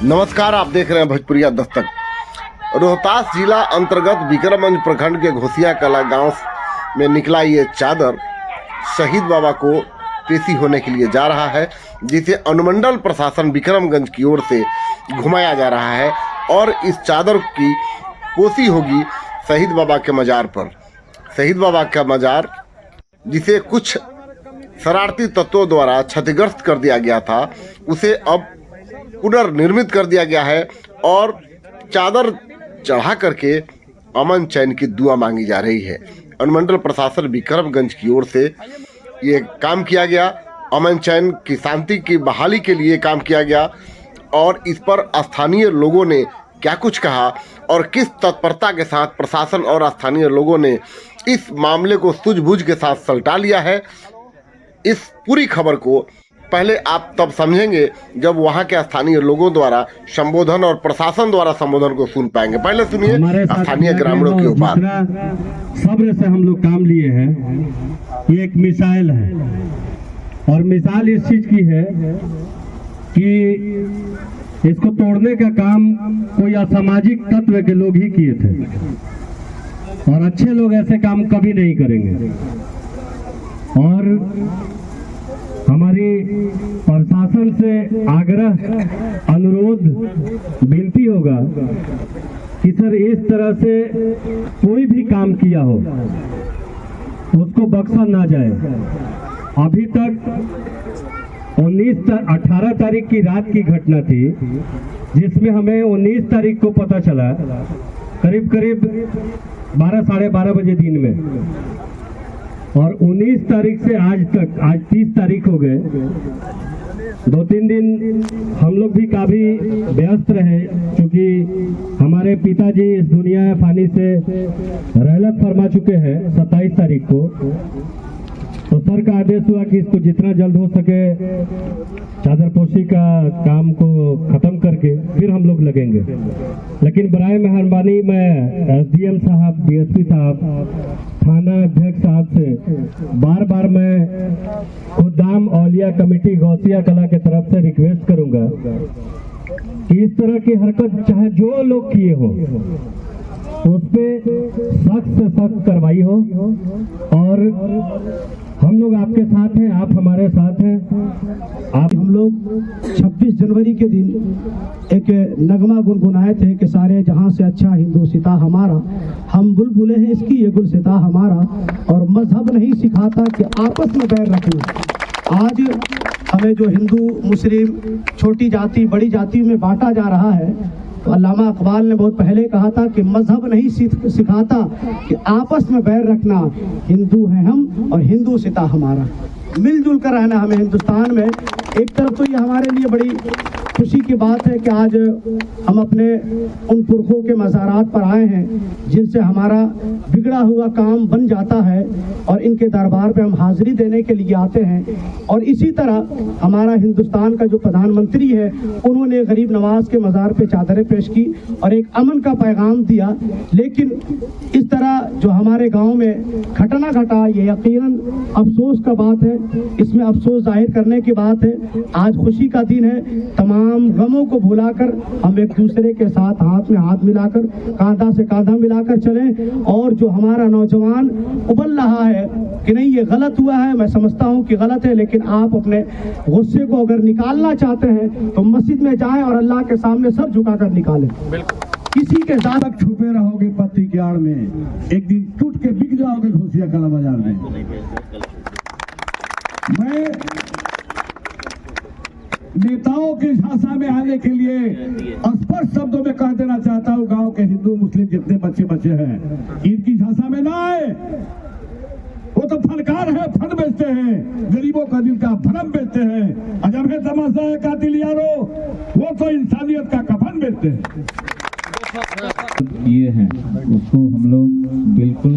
नमस्कार, आप देख रहे हैं भोजपुरिया दस्तक। रोहतास जिला अंतर्गत विक्रमगंज प्रखंड के घोसिया कला गांव में निकला ये चादर शहीद बाबा को पेशी होने के लिए जा रहा है, जिसे अनुमंडल प्रशासन विक्रमगंज की ओर से घुमाया जा रहा है और इस चादर की पोशी होगी शहीद बाबा के मज़ार पर। शहीद बाबा का मज़ार जिसे कुछ शरारती तत्वों द्वारा क्षतिग्रस्त कर दिया गया था, उसे अब पुनर्निर्मित कर दिया गया है और चादर चढ़ा करके अमन चैन की दुआ मांगी जा रही है। अनुमंडल प्रशासन विक्रमगंज की ओर से ये काम किया गया, अमन चैन की शांति की बहाली के लिए काम किया गया और इस पर स्थानीय लोगों ने क्या कुछ कहा और किस तत्परता के साथ प्रशासन और स्थानीय लोगों ने इस मामले को सूझबूझ के साथ सलटा लिया है, इस पूरी खबर को पहले आप तब समझेंगे जब वहाँ के स्थानीय लोगों द्वारा संबोधन और प्रशासन द्वारा संबोधन को सुन पाएंगे। पहले सुनिए स्थानीय ग्रामीणों के ऊपर। सब्र से हम लोग काम लिए हैं, ये एक मिसाइल है और मिसाल इस चीज की है कि इसको तोड़ने का काम कोई असामाजिक तत्व के लोग ही किए थे और अच्छे लोग ऐसे काम कभी नहीं करेंगे। और हमारी प्रशासन से आग्रह, अनुरोध, विनती होगा कि सर इस तरह से कोई भी काम किया हो उसको बख्शा ना जाए। अभी तक 18 तारीख की रात की घटना थी जिसमें हमें 19 तारीख को पता चला, करीब 12 साढ़े 12 बजे दिन में, और 19 तारीख से आज तक, आज 30 तारीख हो गए, 2-3 दिन हम लोग भी काफ़ी व्यस्त रहे क्योंकि हमारे पिताजी इस दुनिया फानी से रहलत फरमा चुके हैं 27 तारीख को। तो सर का आदेश हुआ कि इसको जितना जल्द हो सके चादरपोशी का काम को ख़त्म करके फिर हम लोग लगेंगे। लेकिन बराए मेहरबानी मैं SDM साहब, DSP साहब, थाना अध्यक्ष साहब से बार बार मैं खुदाम औलिया कमेटी घोसिया कला के तरफ से रिक्वेस्ट करूंगा कि इस तरह की हरकत चाहे जो लोग किए हो उस पर सख्त से सख्त कार्रवाई हो। और हम लोग आपके साथ हैं, आप हमारे साथ हैं। हम लोग 26 जनवरी के दिन एक नगमा गुनगुनाए थे कि सारे जहां से अच्छा हिंदुस्ता हमारा, हम बुलबुले हैं इसकी ये गुलसिता हमारा, और मजहब नहीं सिखाता कि आपस में बैर रखना। आज हमें जो हिंदू मुस्लिम छोटी जाति बड़ी जाति में बांटा जा रहा है, तो अल्लामा इकबाल ने बहुत पहले कहा था कि मजहब नहीं सिखाता कि आपस में बैर रखना, हिंदू हैं हम और हिंदू सिता हमारा, मिलजुल कर रहना हमें हिंदुस्तान में। एक तरफ तो ये हमारे लिए बड़ी खुशी की बात है कि आज हम अपने उन पुरखों के मज़ारात पर आए हैं जिनसे हमारा बिगड़ा हुआ काम बन जाता है और इनके दरबार पे हम हाजिरी देने के लिए आते हैं। और इसी तरह हमारा हिंदुस्तान का जो प्रधानमंत्री है, उन्होंने गरीब नवाज के मज़ार पे चादरें पेश की और एक अमन का पैगाम दिया। लेकिन इस तरह जो हमारे गाँव में घटना घटा, ये यकीनन अफसोस का बात है, इसमें अफसोस जाहिर करने की बात है। आज खुशी का दिन है, तमाम गमों को भुलाकर हम एक दूसरे के साथ हाथ में हाथ मिलाकर, कांधा से कांधा मिलाकर चलें। और जो हमारा नौजवान उबल रहा है कि नहीं ये गलत हुआ है, मैं समझता हूं कि गलत है, लेकिन आप अपने गुस्से को अगर निकालना चाहते हैं तो मस्जिद में जाएं और अल्लाह के सामने सर झुकाकर निकालें। किसी के साथ छुपे रहोगे पत्ती के आड़ में, एक दिन टूट के बिक जाओगे घोसिया कला बाजार में। मैं नेताओं की भाषा में आने के लिए स्पष्ट शब्दों में कह देना चाहता हूं, गांव के हिंदू मुस्लिम जितने बच्चे हैं इनकी भाषा में ना आए। वो तो फनकार है, फन बेचते हैं, गरीबों का दिल का भरम बेचते हैं। अजब है तमाशा है कातिल यारो, वो तो इंसानियत का कफन बेचते हैं। ये हैं उसको हम लोग बिल्कुल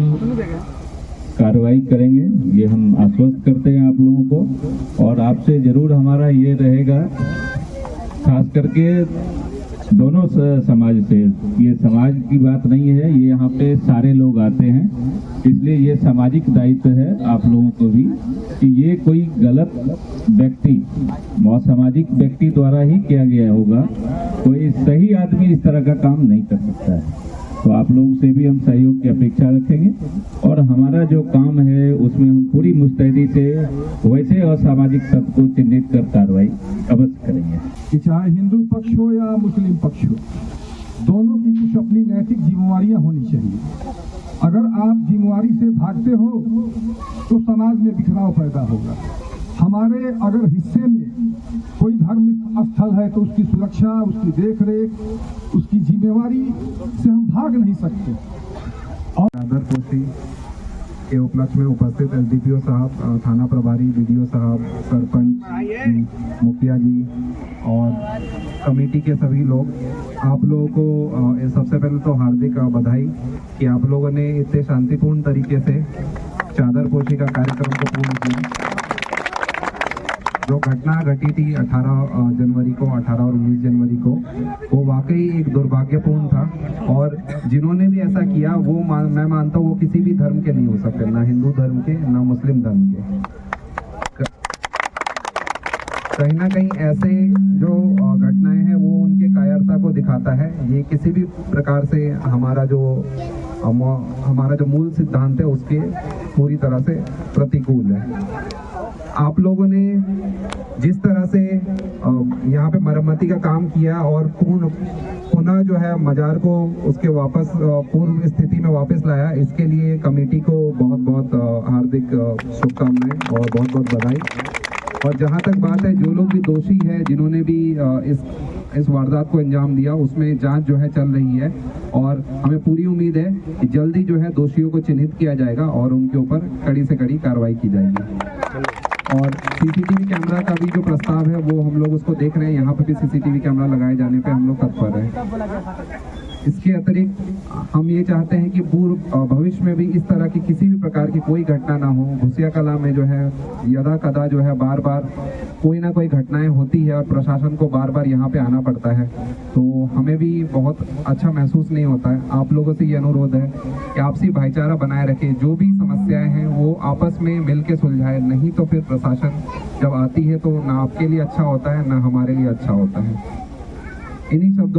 कार्रवाई करेंगे, ये हम आश्वस्त करते हैं आप लोगों को। और आपसे जरूर हमारा ये रहेगा, खास करके दोनों समाज से, ये समाज की बात नहीं है, ये यहाँ पे सारे लोग आते हैं, इसलिए ये सामाजिक दायित्व है आप लोगों को भी कि ये कोई गलत व्यक्ति, सामाजिक व्यक्ति द्वारा ही किया गया होगा, कोई सही आदमी इस तरह का काम नहीं कर सकता है। तो आप लोगों से भी हम सहयोग की अपेक्षा रखेंगे और हमारा जो काम है उसमें हम पूरी मुस्तैदी से वैसे असामाजिक तत्व को चिन्हित कर कार्रवाई अवश्य करेंगे। कि चाहे हिंदू पक्ष हो या मुस्लिम पक्ष हो, दोनों की कुछ अपनी नैतिक जिम्मेवारियां होनी चाहिए। अगर आप जिम्मेवारी से भागते हो तो समाज में बिखराव पैदा होगा। हमारे अगर हिस्से में कोई धार्मिक स्थल है तो उसकी सुरक्षा, उसकी देखरेख, उसकी जिम्मेवारी से हम भाग नहीं सकते। चादर पोशी के उपलक्ष्य में उपस्थित एसडीपीओ साहब, थाना प्रभारी, बीडीओ साहब, सरपंच जी, मुखिया जी और कमेटी के सभी लोग, आप लोगों को सबसे पहले तो हार्दिक बधाई कि आप लोगों ने इतने शांतिपूर्ण तरीके से चादर पोशी का कार्यक्रम को पूर्ण किया। जो घटना घटी थी 18 जनवरी को, 18 और 19 जनवरी को, वो वाकई एक दुर्भाग्यपूर्ण था और जिन्होंने भी ऐसा किया वो मैं मानता हूँ वो किसी भी धर्म के नहीं हो सकते, ना हिंदू धर्म के ना मुस्लिम धर्म के। कहीं ना कहीं ऐसे जो घटनाएं हैं वो उनके कायरता को दिखाता है। ये किसी भी प्रकार से हमारा जो मूल सिद्धांत है उसके पूरी तरह से प्रतिकूल है। आप लोगों ने जिस तरह से यहाँ पे मरम्मती का काम किया और पुनः जो है मजार को उसके वापस पूर्व स्थिति में वापस लाया, इसके लिए कमेटी को बहुत बहुत हार्दिक शुभकामनाएं और बहुत बहुत बधाई। और जहाँ तक बात है, जो लोग भी दोषी है, जिन्होंने भी इस वारदात को अंजाम दिया, उसमें जांच जो है चल रही है और हमें पूरी उम्मीद है कि जल्दी जो है दोषियों को चिन्हित किया जाएगा और उनके ऊपर कड़ी से कड़ी कार्रवाई की जाएगी। और सीसीटीवी कैमरा का भी जो प्रस्ताव है वो हम लोग उसको देख रहे हैं, यहाँ पर भी सीसीटीवी कैमरा लगाए जाने पे हम लोग तत्पर हैं। इसके अतिरिक्त हम ये चाहते हैं कि पूर्व भविष्य में भी इस तरह की किसी भी प्रकार की कोई घटना ना हो। घुसिया कला में जो है यदा कदा जो है बार बार कोई ना कोई घटनाएं होती है और प्रशासन को बार बार यहाँ पे आना पड़ता है, तो हमें भी बहुत अच्छा महसूस नहीं होता है। आप लोगों से ये अनुरोध है कि आपसी भाईचारा बनाए रखें, जो भी समस्याएं हैं वो आपस में मिल के सुलझाए, नहीं तो फिर प्रशासन जब आती है तो ना आपके लिए अच्छा होता है ना हमारे लिए अच्छा होता है। इन्हीं शब्दों